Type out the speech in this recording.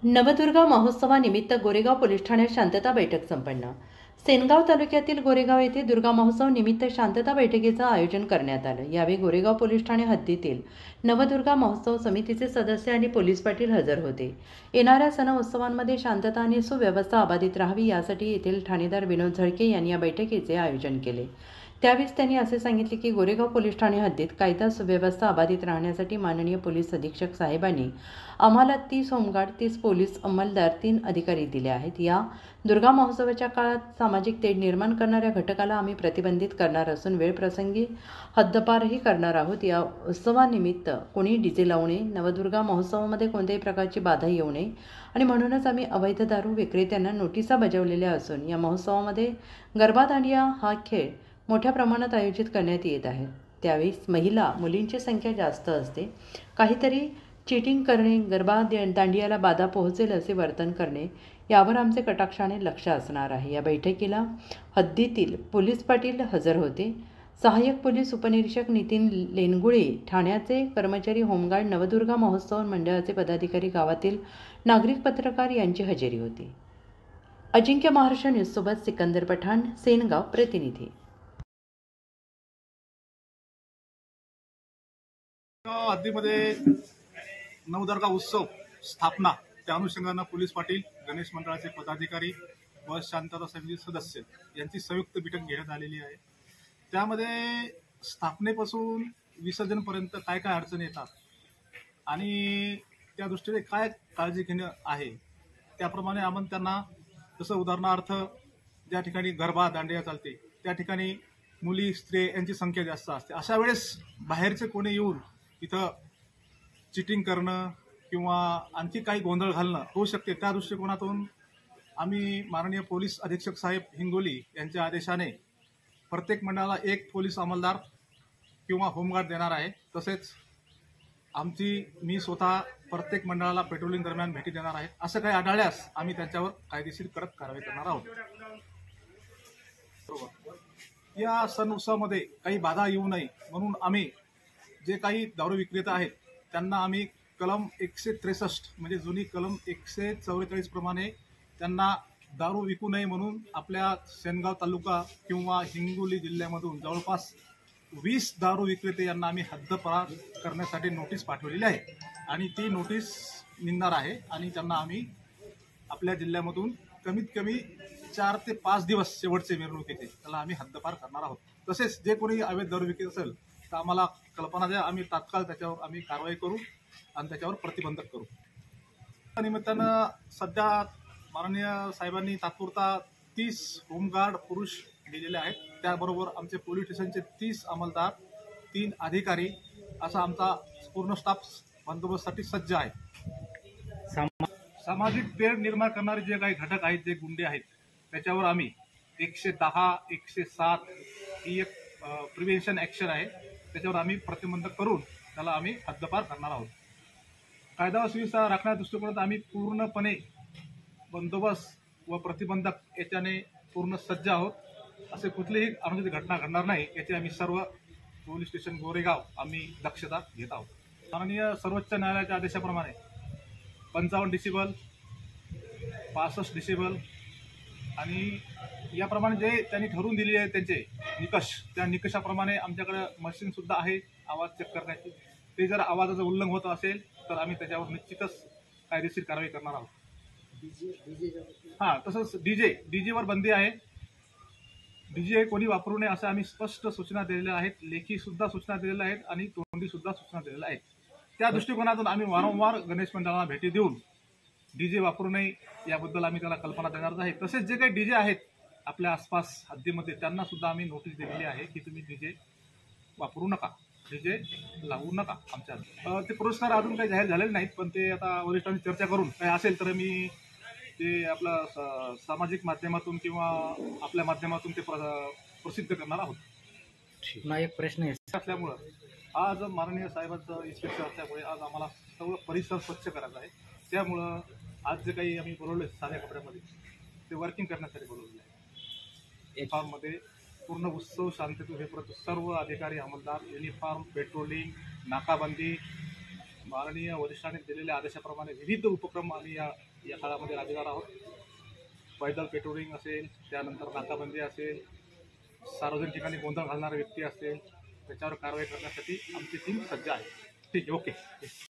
नवदुर्गा महोत्सवानिमित्त गोरेगाव पोलीस ठाण्यात शांतता बैठक संपन्न। सेनगाव तालुक्यातील गोरेगाव येथे दुर्गा महोत्सव निमित्त शांतता बैठकीचं आयोजन करण्यात आलं। यावेळी गोरेगाव पोलीस ठाणे हद्दीतील नवदुर्गा महोत्सव समितीचे सदस्य आणि पोलीस पाटील हजर होते। येणाऱ्या सण उत्सवांमध्ये शांतता आणि सुव्यवस्था अबाधित राहावी यासाठी येथील ठाणेदार विनोद झळके यांनी या बैठकीचे आयोजन केले। त्यावेळेस त्यांनी असे सांगितले की गोरेगाव पोलीस ठाणे हद्दीत कायदा सुव्यवस्था अबाधित राहण्यासाठी माननीय पोलीस अधीक्षक साहेबांनी आम्हाला 30 होमगार्ड, 30 पोलीस अंमलदार, 3 अधिकारी दिले आहेत। या दुर्गा महोत्सवाच्या काळात सामाजिक तेढ निर्माण करणाऱ्या घटकाला आम्ही प्रतिबंधित करणार असून वेळप्रसंगी हद्दपारही करणार आहोत। या उत्सवानिमित्त कोणी डीजे लावू नये, नवदुर्गा महोत्सवामध्ये कोणत्याही प्रकारची बाधा येऊ नये आणि म्हणूनच आम्ही अवैध दारू विक्रेत्यांना नोटिसा बजावलेल्या असून या महोत्सवामध्ये गरबा दांडिया हा खेळ मोठ्या प्रमाणात आयोजित करण्यात येत आहे। त्यावेळी महिला मुलींची संख्या जास्त असते, काहीतरी चीटिंग करणे, गरबा दांडियाला बाधा पोहोचेल असे वर्तन करणे यावर आमचे कटाक्षाने लक्ष असणार आहे। या बैठकीला हद्दीतील पोलीस पाटील हजर होते। सहाय्यक पोलीस उपनिरीक्षक नितीन लेनगुळे, ठाण्याचे कर्मचारी, होमगार्ड, नवदुर्गा महोत्सव मंडळाचे पदाधिकारी, गावातील नागरिक, पत्रकार यांची हजेरी होती। अजिंक्य महाराष्ट्र न्यूज सोबत सिकंदर पठाण, सेनगाव प्रतिनिधी। हद्दीमध्ये नवदुर्गा उत्सव स्थापना त्या अनुषंगाने पोलीस पाटील, गणेश मंडळाचे पदाधिकारी व शांतता समिती सदस्य यांची संयुक्त बैठक घेण्यात आलेली आहे। त्यामध्ये स्थापनेपासून विसर्जनपर्यंत काय काय अडचणी येतात आणि त्या दृष्टीने काय काळजी घेणं आहे त्याप्रमाणे आपण त्यांना, जसं उदाहरणार्थ ज्या ठिकाणी गरबा दांडिया चालते त्या ठिकाणी मुली, स्त्री यांची संख्या जास्त असते। अशा वेळेस बाहेरचे कोणी येऊन इथं चिटिंग करणं किंवा आणखी काही गोंधळ घालणं होऊ शकते। त्या दृष्टिकोनातून आम्ही माननीय पोलीस अधीक्षक साहेब हिंगोली यांच्या आदेशाने प्रत्येक मंडळाला 1 पोलीस अंमलदार किंवा होमगार्ड देणार आहे। तसेच मी स्वतः प्रत्येक मंडळाला पेट्रोलिंग दरम्यान भेटी देणार आहे। असं काही आढळल्यास आम्ही त्यांच्यावर कायदेशीर कडक कारवाई करणार आहोत। या सण उत्सवामध्ये काही बाधा येऊ नये म्हणून आम्ही जे काही दारू विक्रेता आहेत त्यांना आम्ही कलम 163 म्हणजे जुनी कलम 144 प्रमाणे त्यांना दारू विकू नये म्हणून आपल्या सेनगाव तालुका किंवा हिंगोली जिल्ह्यामधून जवळपास 20 दारू विक्रेते यांना आम्ही हद्दपार करण्यासाठी नोटीस पाठवलेली आहे आणि ती नोटीस निघणार आहे आणि त्यांना आम्ही आपल्या जिल्ह्यामधून कमीत कमी 4 ते 5 दिवस शेवटचे मिरवणुकीचे त्याला आम्ही हद्दपार करणार आहोत। तसेच जे कोणी अवैध दारू विकत असेल तर आम्हाला कल्पना द्या, आम्ही तात्काळ त्याच्यावर आम्ही कारवाई करू आणि त्याच्यावर प्रतिबंधक करू। त्या निमित्तानं सध्या माननीय साहेबांनी तात्पुरता 30 होमगार्ड पुरुष दिलेले आहेत, त्याबरोबर आमचे पोलीस स्टेशनचे 30 अंमलदार, 3 अधिकारी असा आमचा पूर्ण स्टाफ बंदोबस्तासाठी सज्ज आहे। सामाजिक तेढ निर्माण करणारे जे काही घटक आहेत, जे गुंडे आहेत, त्याच्यावर आम्ही 110, 107 ही एक प्रिव्हेन्शन ॲक्शन आहे, त्याच्यावर आम्ही प्रतिबंधक करून त्याला आम्ही हद्दपार करणार आहोत। कायदा व सुव्यवस्था राखण्याच्या दृष्टिकोनात आम्ही पूर्णपणे बंदोबस्त व प्रतिबंधक याच्याने पूर्ण सज्ज आहोत। असे कुठलीही आमची घटना घडणार नाही याची आम्ही सर्व पोलीस स्टेशन गोरेगाव आम्ही दक्षता घेत आहोत। माननीय सर्वोच्च न्यायालयाच्या आदेशाप्रमाणे 55 डेसिबल, 65 डेसिबल आणि याप्रमाणे जे त्यांनी ठरवून दिलेले आहे त्यांचे निकष, त्या निकषाप्रमाणे आमच्याकडे मशीनसुद्धा आहे आवाज चेक करण्याची। ते जर आवाजाचं उल्लंघन होत असेल तर आम्ही त्याच्यावर निश्चितच कायदेशीर कारवाई करणार आहोत। तसंच डीजेवर बंदी आहे। डीजे कोणी वापरू नये असं आम्ही स्पष्ट सूचना दिलेल्या आहेत, लेखी सुद्धा सूचना दिलेल्या आहेत आणि तोंडी सुद्धा सूचना दिलेल्या आहेत। त्या दृष्टिकोनातून आम्ही वारंवार गणेश मंडळाला भेटी देऊन डीजे वापरू नये याबद्दल आम्ही त्याला कल्पना देणार आहे। तसेच जे काही डीजे आहेत आपल्या आसपास हद्दीमध्ये त्यांना सुद्धा आम्ही नोटीस दिलेली आहे की तुम्ही डीजे वापरू नका, डीजे लावू नका। आमच्या ते पुरस्कार अजून काही जाहीर झालेले नाहीत, पण ते आता वरिष्ठांची चर्चा करून काही असेल तर मी ते आपलं सामाजिक माध्यमातून किंवा आपल्या माध्यमातून ते प्रसिद्ध करणार आहोत। एक प्रश्न असल्यामुळं आज माननीय साहेबांचं इन्स्पेक्टर असल्यामुळे आज आम्हाला सर्व परिसर स्वच्छ करायचा आहे। त्यामुळं आज जे काही आम्ही बोलवले साध्या कपड्यामध्ये ते वर्किंग करण्यासाठी बोलवलेलं आहे। युनिफॉर्ममध्ये पूर्ण उत्सव शांततेत होईपर्यंत सर्व अधिकारी अंमलदार युनिफॉर्म, पेट्रोलिंग, नाकाबंदी, माननीय वरिष्ठांनी दिलेल्या आदेशाप्रमाणे विविध उपक्रम आम्ही या काळामध्ये राबविणार आहोत. पैदल पेट्रोलिंग असेल, त्यानंतर नाकाबंदी असेल, सार्वजनिक ठिकाणी गोंधळ घालणारे व्यक्ती असेल, त्याच्यावर कारवाई करण्यासाठी आमची टीम सज्ज आहे. ठीक आहे, ओके.